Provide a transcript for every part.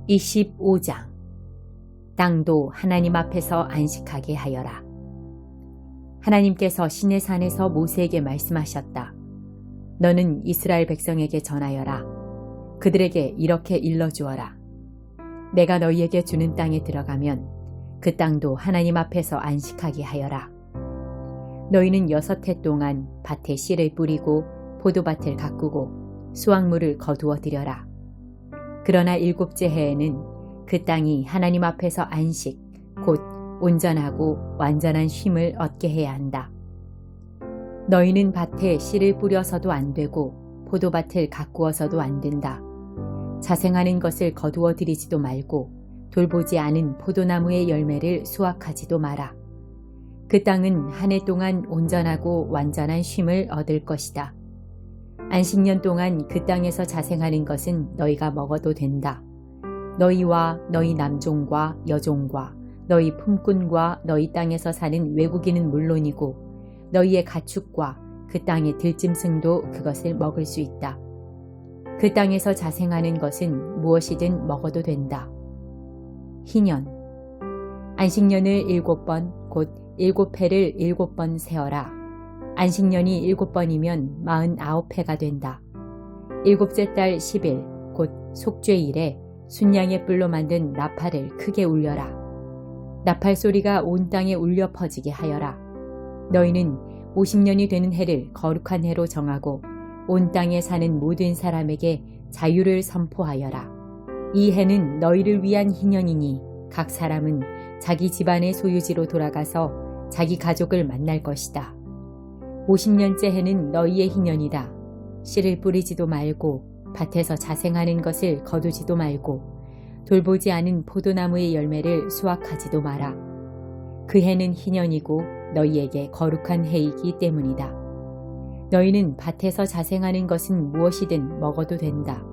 25장. 땅도 하나님 앞에서 안식하게 하여라. 하나님께서 시내산에서 모세에게 말씀하셨다. 너는 이스라엘 백성에게 전하여라. 그들에게 이렇게 일러주어라. 내가 너희에게 주는 땅에 들어가면 그 땅도 하나님 앞에서 안식하게 하여라. 너희는 6해 동안 밭에 씨를 뿌리고 포도밭을 가꾸고 수확물을 거두어 들여라. 그러나 7째 해에는 그 땅이 하나님 앞에서 안식, 곧 온전하고 완전한 쉼을 얻게 해야 한다. 너희는 밭에 씨를 뿌려서도 안 되고 포도밭을 가꾸어서도 안 된다. 자생하는 것을 거두어 들이지도 말고 돌보지 않은 포도나무의 열매를 수확하지도 마라. 그 땅은 한 해 동안 온전하고 완전한 쉼을 얻을 것이다. 안식년 동안 그 땅에서 자생하는 것은 너희가 먹어도 된다. 너희와 너희 남종과 여종과 너희 품꾼과 너희 땅에서 사는 외국인은 물론이고 너희의 가축과 그 땅의 들짐승도 그것을 먹을 수 있다. 그 땅에서 자생하는 것은 무엇이든 먹어도 된다. 희년. 안식년을 7번 곧 7해를 7번 세어라. 안식년이 7번이면 49해가 된다. 7째 달 10일 곧 속죄일에 순양의 뿔로 만든 나팔을 크게 울려라. 나팔 소리가 온 땅에 울려 퍼지게 하여라. 너희는 50년이 되는 해를 거룩한 해로 정하고 온 땅에 사는 모든 사람에게 자유를 선포하여라. 이 해는 너희를 위한 희년이니 각 사람은 자기 집안의 소유지로 돌아가서 자기 가족을 만날 것이다. 50년째 해는 너희의 희년이다. 씨를 뿌리지도 말고 밭에서 자생하는 것을 거두지도 말고 돌보지 않은 포도나무의 열매를 수확하지도 마라. 그 해는 희년이고 너희에게 거룩한 해이기 때문이다. 너희는 밭에서 자생하는 것은 무엇이든 먹어도 된다.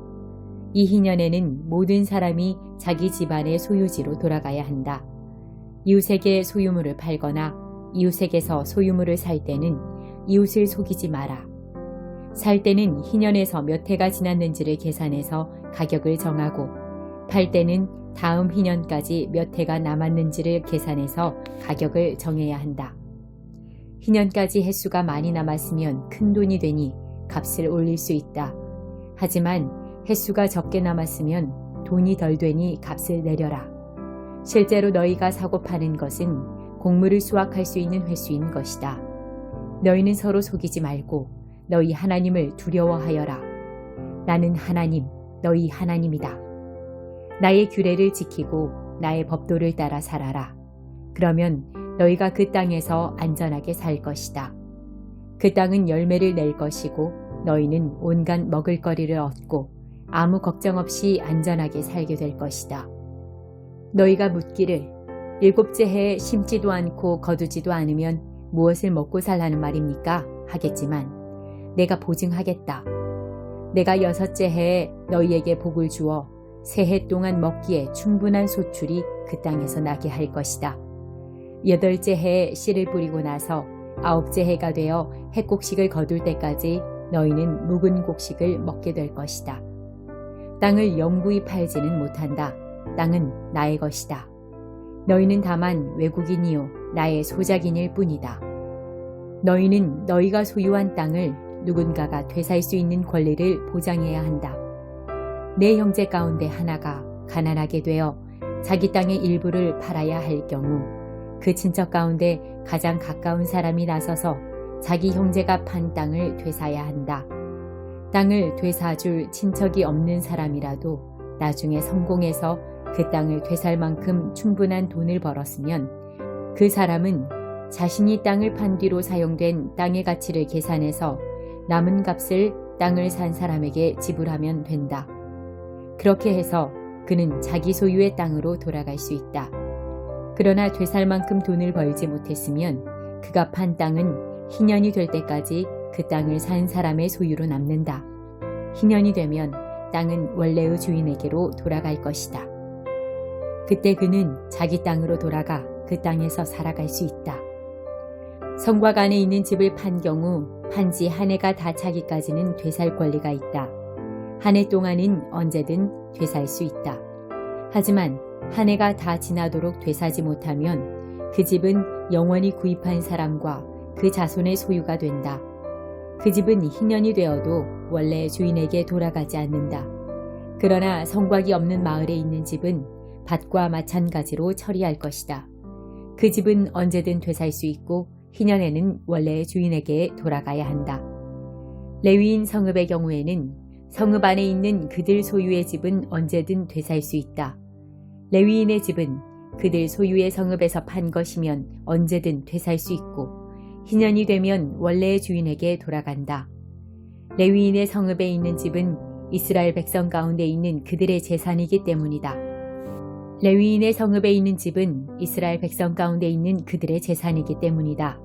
이 희년에는 모든 사람이 자기 집안의 소유지로 돌아가야 한다. 이웃에게 소유물을 팔거나 이웃에게서 소유물을 살 때는 이웃을 속이지 마라. 살 때는 희년에서 몇 해가 지났는지를 계산해서 가격을 정하고 팔 때는 다음 희년까지 몇 해가 남았는지를 계산해서 가격을 정해야 한다. 희년까지 횟수가 많이 남았으면 큰 돈이 되니 값을 올릴 수 있다. 하지만 횟수가 적게 남았으면 돈이 덜 되니 값을 내려라. 실제로 너희가 사고 파는 것은 곡물을 수확할 수 있는 횟수인 것이다. 너희는 서로 속이지 말고 너희 하나님을 두려워하여라. 나는 하나님, 너희 하나님이다. 나의 규례를 지키고 나의 법도를 따라 살아라. 그러면 너희가 그 땅에서 안전하게 살 것이다. 그 땅은 열매를 낼 것이고 너희는 온갖 먹을거리를 얻고 아무 걱정 없이 안전하게 살게 될 것이다. 너희가 묻기를 7째 해에 심지도 않고 거두지도 않으면 무엇을 먹고 살라는 말입니까? 하겠지만 내가 보증하겠다. 내가 6째 해에 너희에게 복을 주어 새 해 동안 먹기에 충분한 소출이 그 땅에서 나게 할 것이다. 8째 해에 씨를 뿌리고 나서 9째 해가 되어 해곡식을 거둘 때까지 너희는 묵은 곡식을 먹게 될 것이다. 땅을 영구히 팔지는 못한다. 땅은 나의 것이다. 너희는 다만 외국인이요 나의 소작인일 뿐이다. 너희는 너희가 소유한 땅을 누군가가 되살 수 있는 권리를 보장해야 한다. 내 형제 가운데 하나가 가난하게 되어 자기 땅의 일부를 팔아야 할 경우 그 친척 가운데 가장 가까운 사람이 나서서 자기 형제가 판 땅을 되사야 한다. 땅을 되사줄 친척이 없는 사람이라도 나중에 성공해서 그 땅을 되살 만큼 충분한 돈을 벌었으면 그 사람은 자신이 땅을 판 뒤로 사용된 땅의 가치를 계산해서 남은 값을 땅을 산 사람에게 지불하면 된다. 그렇게 해서 그는 자기 소유의 땅으로 돌아갈 수 있다. 그러나 되살 만큼 돈을 벌지 못했으면 그가 판 땅은 희년이 될 때까지 그 땅을 산 사람의 소유로 남는다. 희년이 되면 땅은 원래의 주인에게로 돌아갈 것이다. 그때 그는 자기 땅으로 돌아가 그 땅에서 살아갈 수 있다. 성곽 안에 있는 집을 판 경우 판지 한 해가 다 차기까지는 되살 권리가 있다. 한 해 동안은 언제든 되살 수 있다. 하지만 한 해가 다 지나도록 되사지 못하면 그 집은 영원히 구입한 사람과 그 자손의 소유가 된다. 그 집은 희년이 되어도 원래 주인에게 돌아가지 않는다. 그러나 성곽이 없는 마을에 있는 집은 밭과 마찬가지로 처리할 것이다. 그 집은 언제든 되살 수 있고 희년에는 원래 주인에게 돌아가야 한다. 레위인 성읍의 경우에는 성읍 안에 있는 그들 소유의 집은 언제든 되살 수 있다. 레위인의 집은 그들 소유의 성읍에서 판 것이면 언제든 되살 수 있고 희년이 되면 원래의 주인에게 돌아간다. 레위인의 성읍에 있는 집은 이스라엘 백성 가운데 있는 그들의 재산이기 때문이다. 레위인의 성읍에 있는 집은 이스라엘 백성 가운데 있는 그들의 재산이기 때문이다.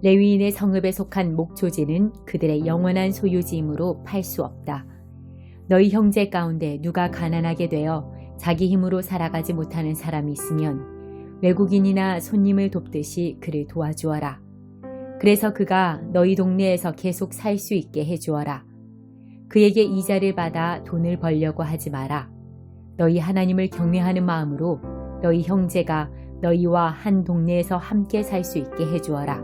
레위인의 성읍에 속한 목초지는 그들의 영원한 소유지이므로 팔 수 없다. 너희 형제 가운데 누가 가난하게 되어 자기 힘으로 살아가지 못하는 사람이 있으면 외국인이나 손님을 돕듯이 그를 도와주어라. 그래서 그가 너희 동네에서 계속 살 수 있게 해주어라. 그에게 이자를 받아 돈을 벌려고 하지 마라. 너희 하나님을 경외하는 마음으로 너희 형제가 너희와 한 동네에서 함께 살 수 있게 해주어라.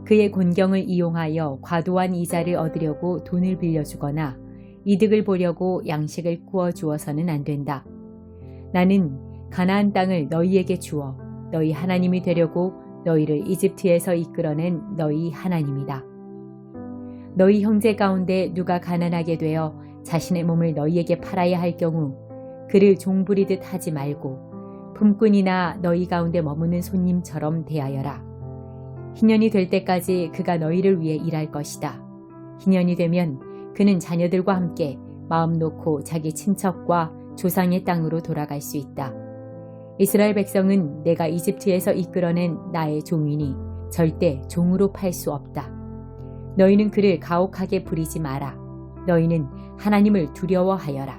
그의 곤경을 이용하여 과도한 이자를 얻으려고 돈을 빌려주거나 이득을 보려고 양식을 구워 주어서는 안 된다. 나는 가나안 땅을 너희에게 주어 너희 하나님이 되려고 너희를 이집트에서 이끌어낸 너희 하나님이다. 너희 형제 가운데 누가 가난하게 되어 자신의 몸을 너희에게 팔아야 할 경우 그를 종부리듯 하지 말고 품꾼이나 너희 가운데 머무는 손님처럼 대하여라. 희년이 될 때까지 그가 너희를 위해 일할 것이다. 희년이 되면 그는 자녀들과 함께 마음 놓고 자기 친척과 조상의 땅으로 돌아갈 수 있다. 이스라엘 백성은 내가 이집트에서 이끌어낸 나의 종이니 절대 종으로 팔 수 없다. 너희는 그를 가혹하게 부리지 마라. 너희는 하나님을 두려워하여라.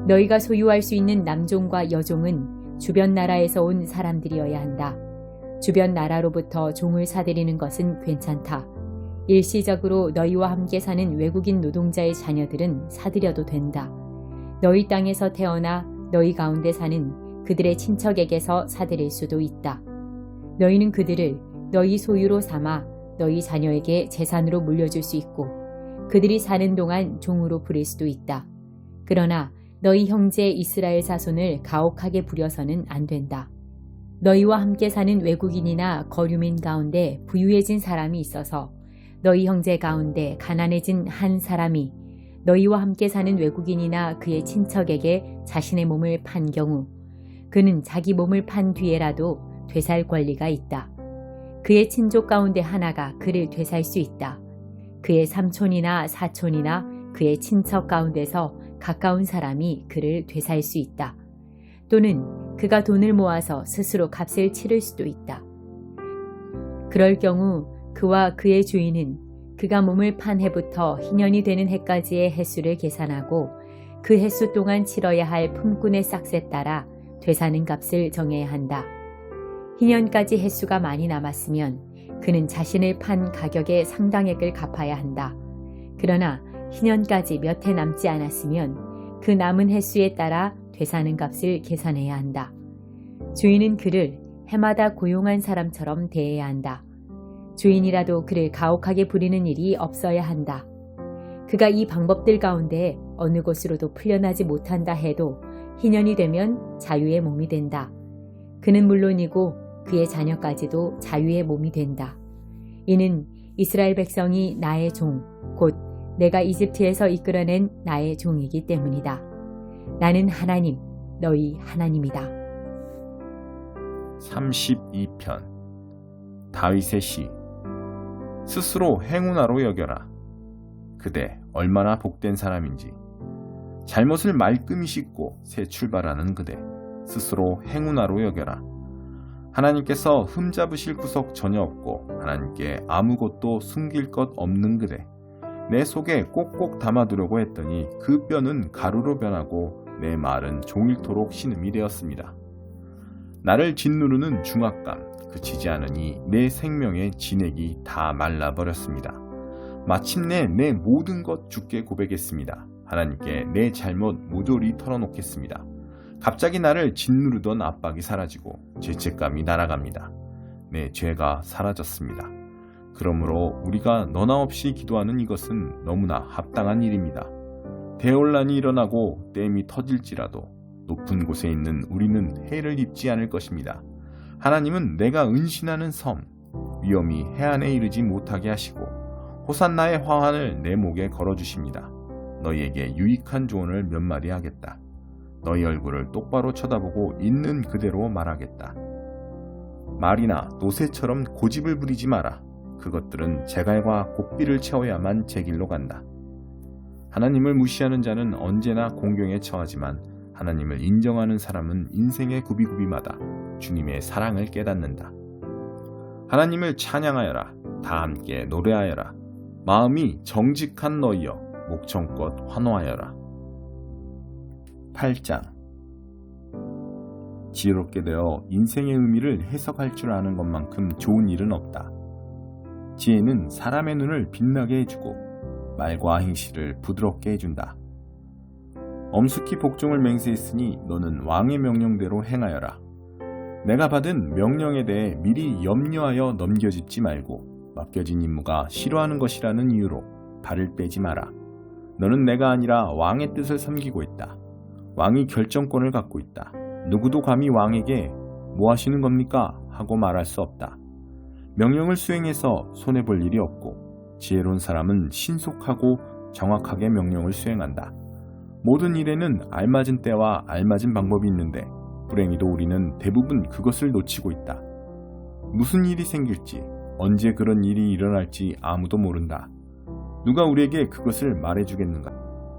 너희가 소유할 수 있는 남종과 여종은 주변 나라에서 온 사람들이어야 한다. 주변 나라로부터 종을 사들이는 것은 괜찮다. 일시적으로 너희와 함께 사는 외국인 노동자의 자녀들은 사들여도 된다. 너희 땅에서 태어나 너희 가운데 사는 그들의 친척에게서 사들일 수도 있다. 너희는 그들을 너희 소유로 삼아 너희 자녀에게 재산으로 물려줄 수 있고 그들이 사는 동안 종으로 부릴 수도 있다. 그러나 너희 형제 이스라엘 자손을 가혹하게 부려서는 안 된다. 너희와 함께 사는 외국인이나 거류민 가운데 부유해진 사람이 있어서 너희 형제 가운데 가난해진 한 사람이 너희와 함께 사는 외국인이나 그의 친척에게 자신의 몸을 판 경우 그는 자기 몸을 판 뒤에라도 되살 권리가 있다. 그의 친족 가운데 하나가 그를 되살 수 있다. 그의 삼촌이나 사촌이나 그의 친척 가운데서 가까운 사람이 그를 되살 수 있다. 또는 그가 돈을 모아서 스스로 값을 치를 수도 있다. 그럴 경우 그와 그의 주인은 그가 몸을 판 해부터 희년이 되는 해까지의 횟수를 계산하고 그 횟수 동안 치러야 할 품꾼의 싹세 따라 되사는 값을 정해야 한다. 희년까지 횟수가 많이 남았으면 그는 자신을 판 가격의 상당액을 갚아야 한다. 그러나 희년까지 몇 해 남지 않았으면 그 남은 횟수에 따라 되사는 값을 계산해야 한다. 주인은 그를 해마다 고용한 사람처럼 대해야 한다. 주인이라도 그를 가혹하게 부리는 일이 없어야 한다. 그가 이 방법들 가운데 어느 곳으로도 풀려나지 못한다 해도 희년이 되면 자유의 몸이 된다. 그는 물론이고 그의 자녀까지도 자유의 몸이 된다. 이는 이스라엘 백성이 나의 종, 곧 내가 이집트에서 이끌어낸 나의 종이기 때문이다. 나는 하나님, 너희 하나님이다. 32편 다윗의 시. 스스로 행운아로 여겨라. 그대 얼마나 복된 사람인지. 잘못을 말끔히 씻고 새 출발하는 그대 스스로 행운아로 여겨라. 하나님께서 흠잡으실 구석 전혀 없고 하나님께 아무것도 숨길 것 없는 그대. 내 속에 꼭꼭 담아두려고 했더니 그 뼈는 가루로 변하고 내 말은 종일토록 신음이 되었습니다. 나를 짓누르는 중압감 그치지 않으니 내 생명의 진액이 다 말라버렸습니다. 마침내 내 모든 것 주께 고백했습니다. 하나님께 내 잘못 모조리 털어놓겠습니다. 갑자기 나를 짓누르던 압박이 사라지고 죄책감이 날아갑니다. 내 죄가 사라졌습니다. 그러므로 우리가 너나 없이 기도하는 이것은 너무나 합당한 일입니다. 대혼란이 일어나고 댐이 터질지라도 높은 곳에 있는 우리는 해를 입지 않을 것입니다. 하나님은 내가 은신하는 섬, 위험이 해안에 이르지 못하게 하시고 호산나의 화환을 내 목에 걸어주십니다. 너희에게 유익한 조언을 몇 마디 하겠다. 너희 얼굴을 똑바로 쳐다보고 있는 그대로 말하겠다. 말이나 노새처럼 고집을 부리지 마라. 그것들은 재갈과 고삐를 채워야만 제 길로 간다. 하나님을 무시하는 자는 언제나 공경에 처하지만 하나님을 인정하는 사람은 인생의 구비구비마다 주님의 사랑을 깨닫는다. 하나님을 찬양하여라. 다 함께 노래하여라. 마음이 정직한 너희여 목청껏 환호하여라. 8장. 지혜롭게 되어 인생의 의미를 해석할 줄 아는 것만큼 좋은 일은 없다. 지혜는 사람의 눈을 빛나게 해주고 말과 행실을 부드럽게 해준다. 엄숙히 복종을 맹세했으니 너는 왕의 명령대로 행하여라. 내가 받은 명령에 대해 미리 염려하여 넘겨짚지 말고 맡겨진 임무가 싫어하는 것이라는 이유로 발을 빼지 마라. 너는 내가 아니라 왕의 뜻을 섬기고 있다. 왕이 결정권을 갖고 있다. 누구도 감히 왕에게 뭐 하시는 겁니까? 하고 말할 수 없다. 명령을 수행해서 손해볼 일이 없고 지혜로운 사람은 신속하고 정확하게 명령을 수행한다. 모든 일에는 알맞은 때와 알맞은 방법이 있는데 불행히도 우리는 대부분 그것을 놓치고 있다. 무슨 일이 생길지, 언제 그런 일이 일어날지 아무도 모른다. 누가 우리에게 그것을 말해주겠는가?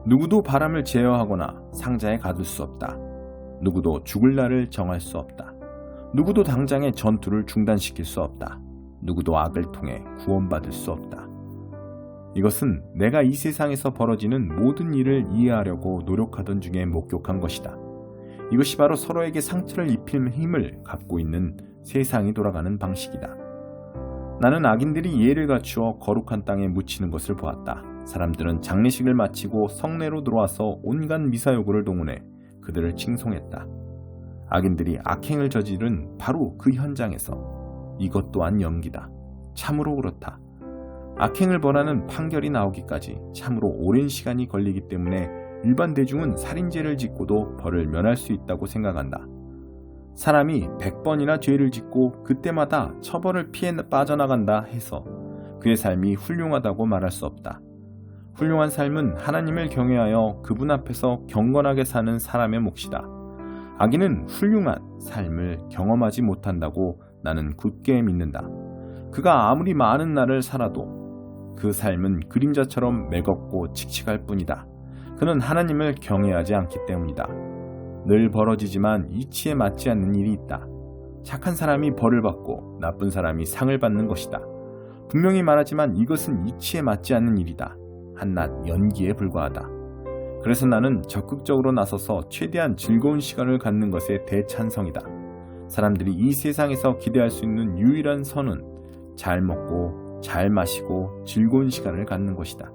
누구도 바람을 제어하거나 상자에 가둘 수 없다. 누구도 죽을 날을 정할 수 없다. 누구도 당장의 전투를 중단시킬 수 없다. 누구도 악을 통해 구원받을 수 없다. 이것은 내가 이 세상에서 벌어지는 모든 일을 이해하려고 노력하던 중에 목격한 것이다. 이것이 바로 서로에게 상처를 입히는 힘을 갖고 있는 세상이 돌아가는 방식이다. 나는 악인들이 예를 갖추어 거룩한 땅에 묻히는 것을 보았다. 사람들은 장례식을 마치고 성내로 들어와서 온갖 미사여구를 동원해 그들을 칭송했다. 악인들이 악행을 저지른 바로 그 현장에서 이것 또한 연기다. 참으로 그렇다. 악행을 벌하는 판결이 나오기까지 참으로 오랜 시간이 걸리기 때문에 일반 대중은 살인죄를 짓고도 벌을 면할 수 있다고 생각한다. 사람이 100번이나 죄를 짓고 그때마다 처벌을 피해 빠져나간다 해서 그의 삶이 훌륭하다고 말할 수 없다. 훌륭한 삶은 하나님을 경외하여 그분 앞에서 경건하게 사는 사람의 몫이다. 악인은 훌륭한 삶을 경험하지 못한다고 나는 굳게 믿는다. 그가 아무리 많은 날을 살아도 그 삶은 그림자처럼 매겁고 칙칙할 뿐이다. 그는 하나님을 경외하지 않기 때문이다. 늘 벌어지지만 이치에 맞지 않는 일이 있다. 착한 사람이 벌을 받고 나쁜 사람이 상을 받는 것이다. 분명히 말하지만 이것은 이치에 맞지 않는 일이다. 한낱 연기에 불과하다. 그래서 나는 적극적으로 나서서 최대한 즐거운 시간을 갖는 것에 대찬성이다. 사람들이 이 세상에서 기대할 수 있는 유일한 선은 잘 먹고 잘 마시고 즐거운 시간을 갖는 것이다.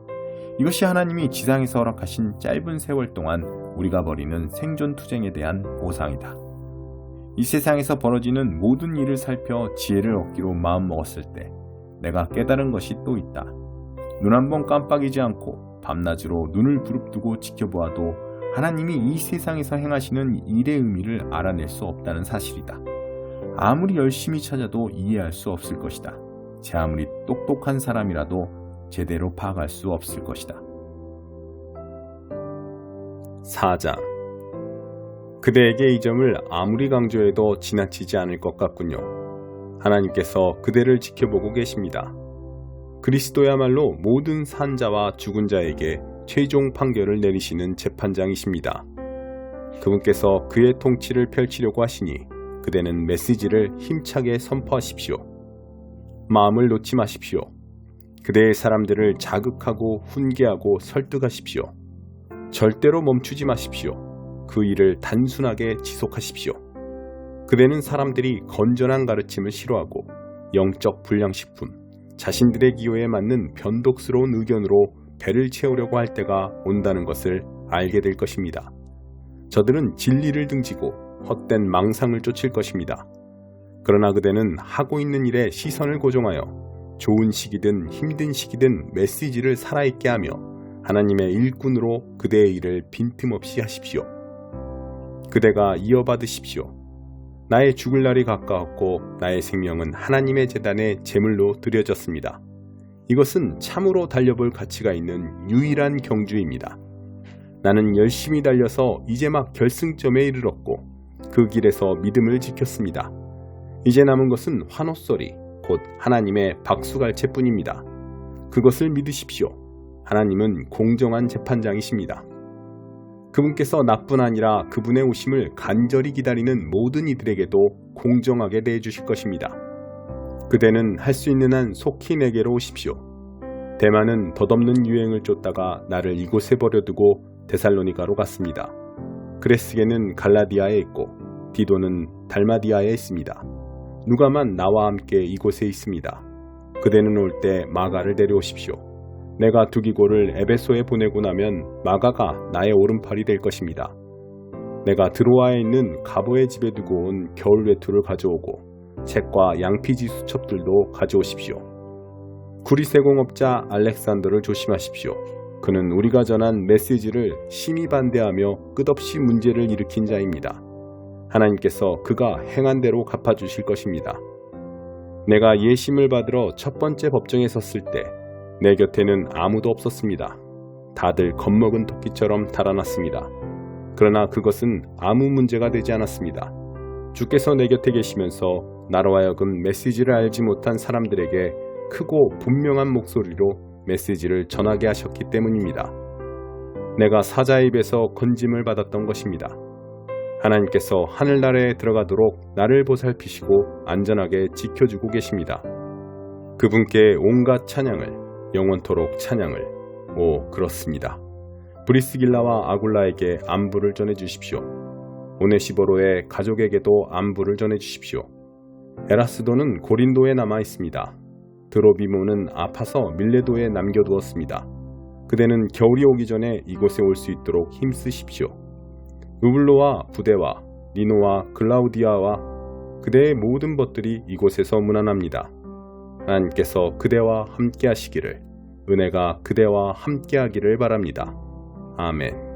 이것이 하나님이 지상에서 허락하신 짧은 세월 동안 우리가 벌이는 생존 투쟁에 대한 보상이다. 이 세상에서 벌어지는 모든 일을 살펴 지혜를 얻기로 마음먹었을 때 내가 깨달은 것이 또 있다. 눈 한 번 깜빡이지 않고 밤낮으로 눈을 부릅뜨고 지켜보아도 하나님이 이 세상에서 행하시는 일의 의미를 알아낼 수 없다는 사실이다. 아무리 열심히 찾아도 이해할 수 없을 것이다. 제 아무리 똑똑한 사람이라도 제대로 파악할 수 없을 것이다. 4장. 그대에게 이 점을 아무리 강조해도 지나치지 않을 것 같군요. 하나님께서 그대를 지켜보고 계십니다. 그리스도야말로 모든 산자와 죽은 자에게 최종 판결을 내리시는 재판장이십니다. 그분께서 그의 통치를 펼치려고 하시니 그대는 메시지를 힘차게 선포하십시오. 마음을 놓지 마십시오. 그대의 사람들을 자극하고 훈계하고 설득하십시오. 절대로 멈추지 마십시오. 그 일을 단순하게 지속하십시오. 그대는 사람들이 건전한 가르침을 싫어하고 영적 불량식품, 자신들의 기호에 맞는 변덕스러운 의견으로 배를 채우려고 할 때가 온다는 것을 알게 될 것입니다. 저들은 진리를 등지고 헛된 망상을 쫓을 것입니다. 그러나 그대는 하고 있는 일에 시선을 고정하여 좋은 시기든 힘든 시기든 메시지를 살아있게 하며 하나님의 일꾼으로 그대의 일을 빈틈없이 하십시오. 그대가 이어받으십시오. 나의 죽을 날이 가까웠고 나의 생명은 하나님의 제단에 제물로 드려졌습니다. 이것은 참으로 달려볼 가치가 있는 유일한 경주입니다. 나는 열심히 달려서 이제 막 결승점에 이르렀고 그 길에서 믿음을 지켰습니다. 이제 남은 것은 환호소리, 곧 하나님의 박수갈채뿐입니다. 그것을 믿으십시오. 하나님은 공정한 재판장이십니다. 그분께서 나뿐 아니라 그분의 오심을 간절히 기다리는 모든 이들에게도 공정하게 대해주실 것입니다. 그대는 할 수 있는 한 속히 내게로 오십시오. 대만은 덧없는 유행을 쫓다가 나를 이곳에 버려두고 데살로니가로 갔습니다. 그레스게는 갈라디아에 있고 디도는 달마디아에 있습니다. 누가만 나와 함께 이곳에 있습니다. 그대는 올 때 마가를 데려오십시오. 내가 두기고를 에베소에 보내고 나면 마가가 나의 오른팔이 될 것입니다. 내가 드로아에 있는 가보의 집에 두고 온 겨울 외투를 가져오고 책과 양피지 수첩들도 가져오십시오. 구리세공업자 알렉산더를 조심하십시오. 그는 우리가 전한 메시지를 심히 반대하며 끝없이 문제를 일으킨 자입니다. 하나님께서 그가 행한 대로 갚아주실 것입니다. 내가 예심을 받으러 첫 번째 법정에 섰을 때 내 곁에는 아무도 없었습니다. 다들 겁먹은 토끼처럼 달아났습니다. 그러나 그것은 아무 문제가 되지 않았습니다. 주께서 내 곁에 계시면서 나로 하여금 메시지를 알지 못한 사람들에게 크고 분명한 목소리로 메시지를 전하게 하셨기 때문입니다. 내가 사자의 입에서 건짐을 받았던 것입니다. 하나님께서 하늘나라에 들어가도록 나를 보살피시고 안전하게 지켜주고 계십니다. 그분께 온갖 찬양을, 영원토록 찬양을, 그렇습니다. 브리스길라와 아굴라에게 안부를 전해주십시오. 오네시보로의 가족에게도 안부를 전해주십시오. 에라스도는 고린도에 남아있습니다. 드로비모는 아파서 밀레도에 남겨두었습니다. 그대는 겨울이 오기 전에 이곳에 올 수 있도록 힘쓰십시오. 우블로와 부데와 니노와 글라우디아와 그대의 모든 벗들이 이곳에서 문안합니다. 하나님께서 그대와 함께 하시기를, 은혜가 그대와 함께 하기를 바랍니다. 아멘.